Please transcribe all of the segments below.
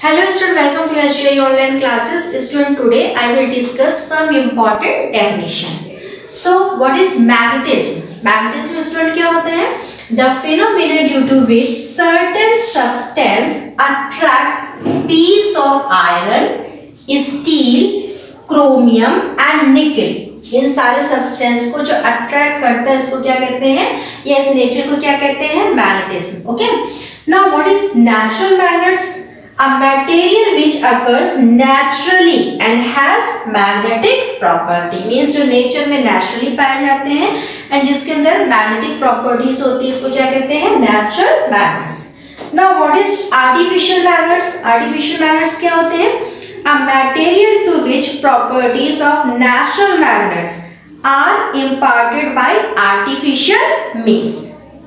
Hello student, welcome to SGI online classes. Student, today I will discuss some important definition. So what is magnetism? Magnetism student क्या होता है? The phenomenon due to which certain substance attract piece of iron, steel, chromium and nickel. इन सारे substance को जो attract करता है इसको क्या कहते हैं, या इस नेचर को क्या कहते हैं? Magnetism. Okay, now what is natural magnets? A material which occurs naturally and has magnetic property, means जो नेचर में नेचुरली पाए जाते हैं एंड जिसके अंदर मैग्नेटिक प्रॉपर्टीज होती है, इसको क्या कहते हैं? Natural magnets. Now what is artificial magnets? Artificial magnets क्या होते हैं? A material to which properties of natural magnets are imparted by artificial means.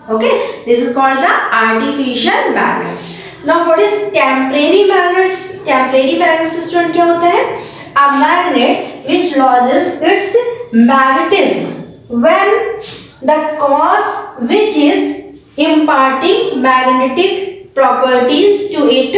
Okay, this is called the artificial magnets. Now what is temporary magnets? Temporary magnets student क्या होता है? A magnet which loses its magnetism when the cause which is imparting magnetic properties to it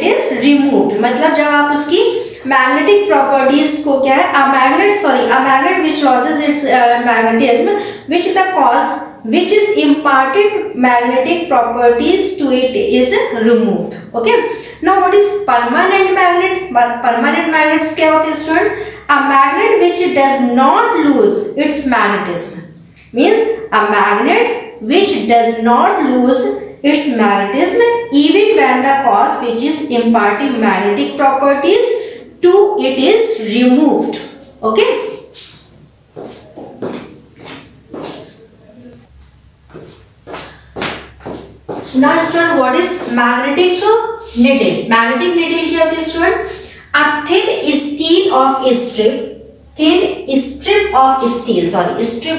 is removed. मतलब जब आप उसकी magnetic properties को क्या है, a magnet which loses its magnetism which the cause which is imparted magnetic properties to it is removed. Okay, now what is permanent magnet? Permanent magnets क्या होते हैं student? A magnet which does not lose its magnetism, means a magnet which does not lose its magnetism even when the cause which is imparting magnetic properties to it is removed. Okay, now student, what is magnetic needle? Magnetic needle क्या होती है student? A thin strip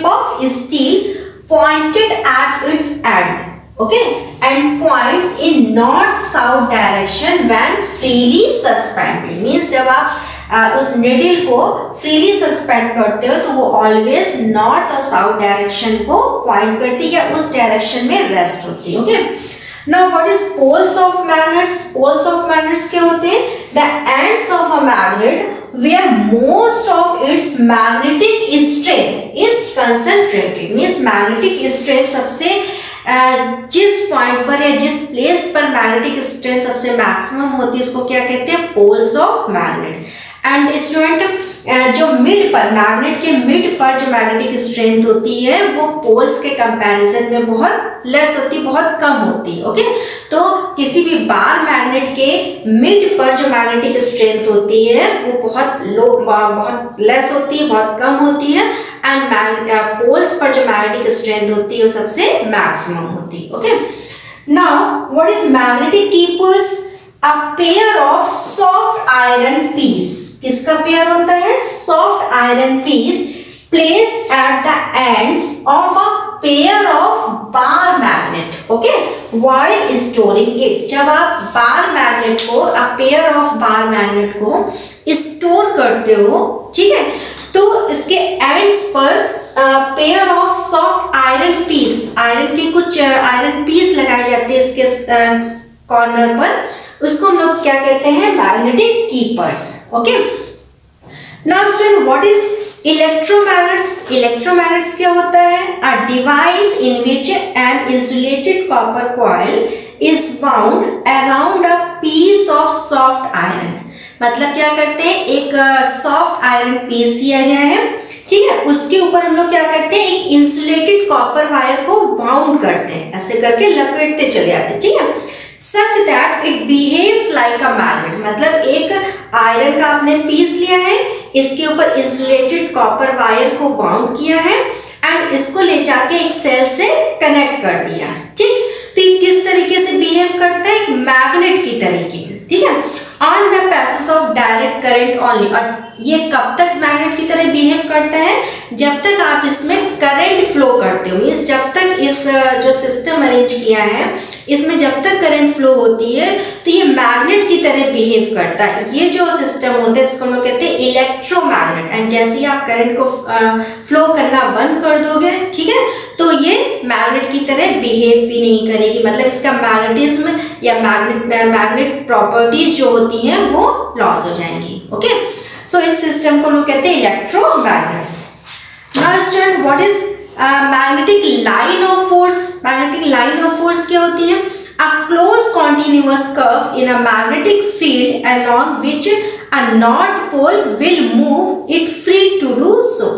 of steel pointed at its end, okay, and points in north south direction when freely suspended. means जब आप उस needle को freely suspend करते हो तो वो always north और south direction को point करती है या उस direction में rest होती है. okay, now what is poles of magnets? Poles of magnets क्या होते हैं? The ends of a magnet where most of its magnetic strength is concentrated, means magnetic strength सबसे जिस पॉइंट पर या जिस प्लेस पर मैग्नेटिक स्ट्रेंथ सबसे मैक्सिमम होती है इसको क्या कहते हैं? Poles of magnet. And student, जो मिड पर मैग्नेट के मिड पर जो मैग्नेटिक स्ट्रेंथ होती है वो पोल्स के कंपैरिजन में बहुत लेस होती है, बहुत कम होती है. ओके, तो किसी भी बार मैग्नेट के मिड पर जो मैग्नेटिक स्ट्रेंथ होती है वो बहुत लो, बहुत लेस होती है, बहुत कम होती है, एंड पोल्स पर जो मैग्नेटिक स्ट्रेंथ होती है वो सबसे मैक्सिमम होती है. Okay, now what is magnetic keepers? A pair of soft iron piece. किसका पेयर होता है? Soft iron piece placed at the ends of a pair of bar magnet. Okay, while storing it. जब आप bar magnet को, a pair of bar magnet को store करते हो, ठीक है, तो इसके एंड्स पर pair of soft iron piece, iron के कुछ आयरन पीस लगाए जाते हैं इसके कॉर्नर पर, उसको हम लोग क्या कहते हैं? Magnetic keepers. Okay, now student, what is electromagnets? Electromagnets क्या होता है? A device in which an insulated copper coil is bound around a piece of soft iron. मतलब क्या करते हैं? एक सॉफ्ट आयरन पीस दिया गया है, ठीक है, उसके ऊपर हम लोग क्या करते हैं? एक इंसुलेटेड कॉपर वायर को बाउंड करते हैं, ऐसे करके लपेटते चले जाते हैं, ठीक है, such that it behaves like a magnet. मतलब एक आयरन का आपने पीस लिया है, इसके ऊपर इंसुलेटेड कॉपर वायर को बाउंड किया है एंड इसको ले जाके एक सेल से कनेक्ट कर दिया, ठीक. तो ये किस तरीके से बिहेव करता है? एक मैग्नेट की तरीके, ठीक है, on the passage of direct current only. और ये कब तक मैग्नेट की तरह बिहेव करता है? जब तक आप इसमें करंट फ्लो करते हो, मीन्स जब तक इस जो सिस्टम अरेंज किया है इसमें जब तक करंट फ्लो होती है तो ये मैग्नेट की तरह बिहेव करता है। ये जो सिस्टम होता है इसको हम लोग कहते हैं इलेक्ट्रोमैग्नेट। एंड जैसे ही आप करंट को फ्लो करना बंद कर दोगे, ठीक है, तो ये मैग्नेट की तरह बिहेव भी नहीं करेगी, मतलब इसका मैग्नेटिज्म या मैग्नेट प्रॉपर्टीज जो होती हैं वो लॉस हो जाएंगी। ओके, सो इस सिस्टम को लोग कहते हैं electromagnets. Now student, what is magnetic line of force? Magnetic line of force क्या होती है? A close continuous curves in a magnetic field along which a north pole will move it free to do so।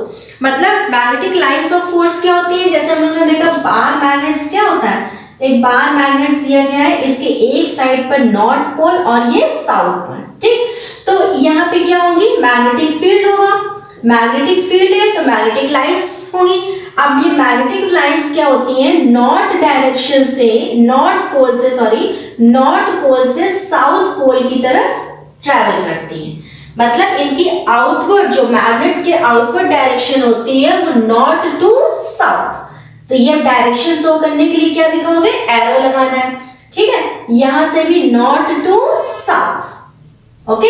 मतलब magnetic lines of force क्या होती है? जैसे हम लोगों ने देखा बार मैग्नेट्स क्या होता है, एक बार मैग्नेट्स दिया गया है, इसके एक साइड पर नॉर्थ पोल और ये साउथ पोल, ठीक। तो यहाँ पे क्या होगी? मैग्नेटिक फील्ड होगा, मैग्नेटिक फील्ड है तो मैग्नेटिक लाइंस होगी। अब ये मैग्नेटिक लाइंस क्या होती हैं? नॉर्थ डायरेक्शन से, नॉर्थ पोल से साउथ पोल की तरफ ट्रैवल करती हैं। मतलब इनकी आउटवर्ड, जो मैग्नेट के आउटवर्ड डायरेक्शन होती है वो नॉर्थ टू साउथ। तो ये डायरेक्शन शो करने के लिए क्या दिखाओगे? एरो लगाना है, ठीक है, यहां से भी north to south. Okay,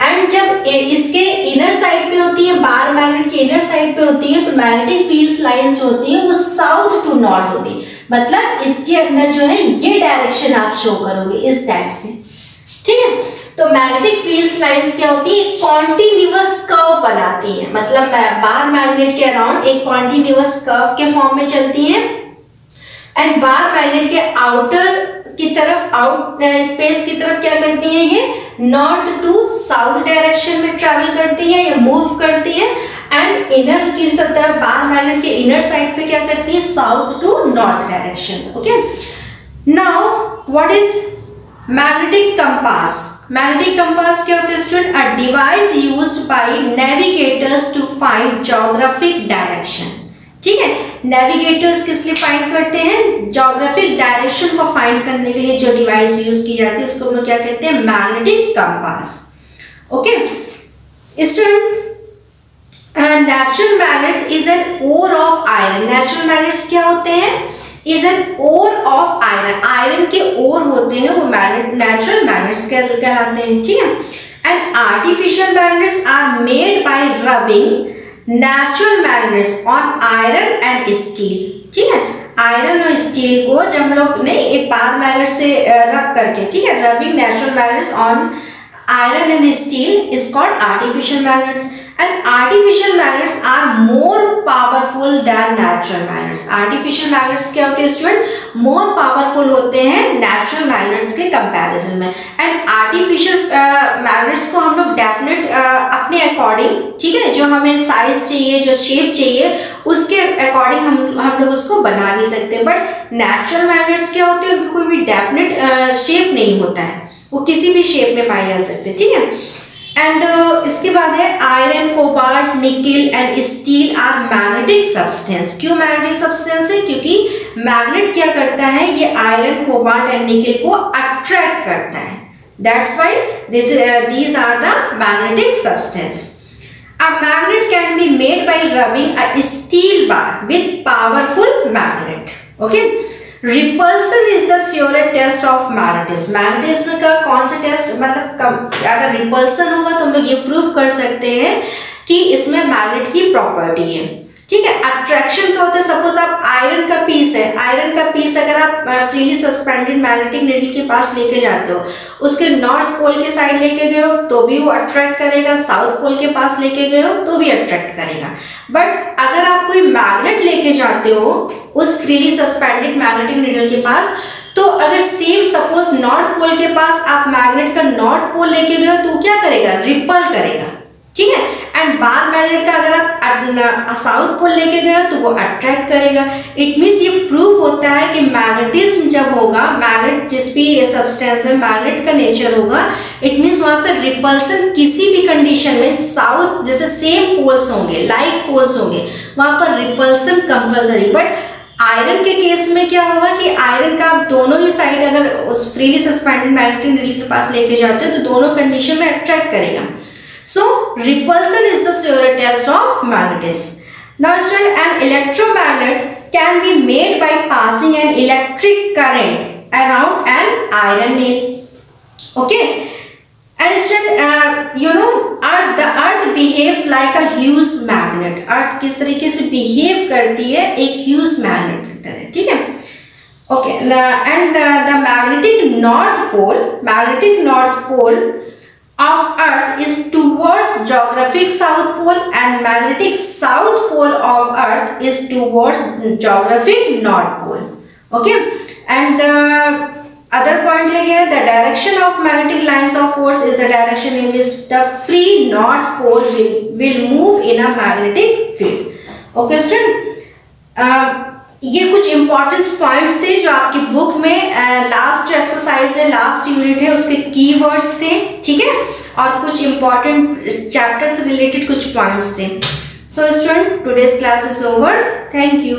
and जब इसके इनर साइड पे होती है, बार मैग्नेट के इनर साइड पे होती है, तो मैग्नेटिक फील्ड लाइंस जो होती है वो साउथ टू नॉर्थ होती है। मतलब इसके अंदर जो है ये डायरेक्शन आप शो करोगे इस टाइप से, ठीक है। तो मैग्नेटिक फील्ड लाइंस क्या होती है? कॉन्टिन्यूअस कर्व बनाती है, मतलब बार मैग्नेट के अराउंड एक कॉन्टिन्यूअस कर्व के फॉर्म में चलती है। एंड बार मैग्नेट के आउटर की तरफ, आउट स्पेस की तरफ क्या करती है? ये नॉर्थ टू साउथ डायरेक्शन में ट्रैवल करती है या मूव करती है। एंड इनर की तरफ, बार मैग्नेट के इनर साइड पे क्या करती है? South to north direction. Okay, now what is magnetic compass? Magnetic compass क्या होता है student? A device used by navigators to find geographic direction, ठीक है। नेविगेटर्स किस लिए फाइंड करते हैं? ज्योग्राफिक डायरेक्शन को फाइंड करने के लिए जो डिवाइस यूज की जाती है उसको हम लोग क्या कहते हैं? Magnetic compass. Okay student, natural magnets is an ore of iron. Natural magnets क्या होते हैं? Is an ore of iron. Iron के ओर होते हैं वो नेचुरल मैग्नेट्स कहलाते हैं, ठीक है। And artificial magnets are made by rubbing natural magnets on iron and steel, ठीक है। आयरन और स्टील को जब हम लोग नहीं एक बार मैग्नेट से रब करके, ठीक है, rubbing natural magnets on iron and steel is called artificial magnets, and artificial magnets are more powerful than natural magnets। artificial magnets क्या होते हैं स्टूडेंट? more powerful होते हैं natural magnets के comparison में। and artificial magnets को हम लोग definite अपने according, ठीक है, जो हमें size चाहिए, जो shape चाहिए उसके according हम लोग उसको बना भी सकते हैं। but natural magnets क्या होते हैं? उनको कोई भी definite shape नहीं होता है, वो किसी भी शेप में पाए जा सकते हैं, ठीक है। एंड इसके बाद है iron, cobalt, nickel and steel are magnetic substance. क्यों मैग्नेटिक सब्सटेंस है? क्योंकि मैग्नेट क्या करता है? ये आयरन, कोबाल्ट एंड निकल को अट्रैक्ट करता है। That's why these are the magnetic substance। A magnet can be made by rubbing a steel bar with powerful magnet। Okay। Repulsion is the surest test of magnetism. Magnetism का कौन सा test, मतलब अगर repulsion होगा तो हम लोग ये प्रूव कर सकते हैं कि इसमें मैग्नेट की प्रॉपर्टी है, ठीक है। अट्रैक्शन क्या होता है? सपोज आप आयरन का पीस है, आयरन का पीस अगर आप फ्रीली सस्पेंडेड मैग्नेटिक नीडल के पास लेके जाते हो, उसके नॉर्थ पोल के साइड लेके गए हो तो भी वो अट्रैक्ट करेगा, साउथ पोल के पास लेके गए हो तो भी अट्रैक्ट करेगा। बट अगर आप कोई मैग्नेट लेके जाते हो उस फ्रीली सस्पेंडेड मैग्नेटिक नीडल के पास, तो अगर सेम सपोज नॉर्थ पोल के पास आप मैग्नेट का नॉर्थ पोल लेके गए हो तो क्या करेगा? रिपल करेगा, ठीक है। एंड बार मैग्नेट का अगर आप साउथ पोल लेके गए तो वो अट्रैक्ट करेगा। इट मीन्स ये प्रूव होता है कि मैग्नेटिज्म जब होगा, मैग्नेट जिस भी सब्सटेंस में मैग्नेट का नेचर होगा, इट मीन्स वहां पर रिपल्सन किसी भी कंडीशन में, साउथ जैसे सेम पोल्स होंगे, लाइक पोल्स होंगे, वहां पर रिपल्सन कंपल्सरी। बट आयरन के केस में क्या होगा कि आयरन का आप दोनों ही साइड अगर उस फ्रीली सस्पेंडेड मैग्नेटिक नीडल के पास लेके जाते हो तो दोनों कंडीशन में अट्रैक्ट करेगा। So repulsion is the surest test of magnetism. Now student, an electromagnet can be made by passing an electric current around iron nail. Okay, and student, you know, the earth behaves like a huge magnet. अर्थ किस तरीके से behave करती है, एक huge magnet की तरह, ठीक है. Okay, and the magnetic north pole of earth is towards geographic south pole, and magnetic south pole of earth is towards geographic north pole. Okay, and the other point है क्या, the direction of magnetic lines of force is the direction in which the free north pole will move in a magnetic field. Okay student, ये कुछ important points थे जो आपकी book में last जो exercise है, लास्ट यूनिट है, उसके कीवर्ड्स थे, ठीक है, और कुछ इंपॉर्टेंट चैप्टर से रिलेटेड कुछ पॉइंट्स थे. So student, today's class is over. Thank you.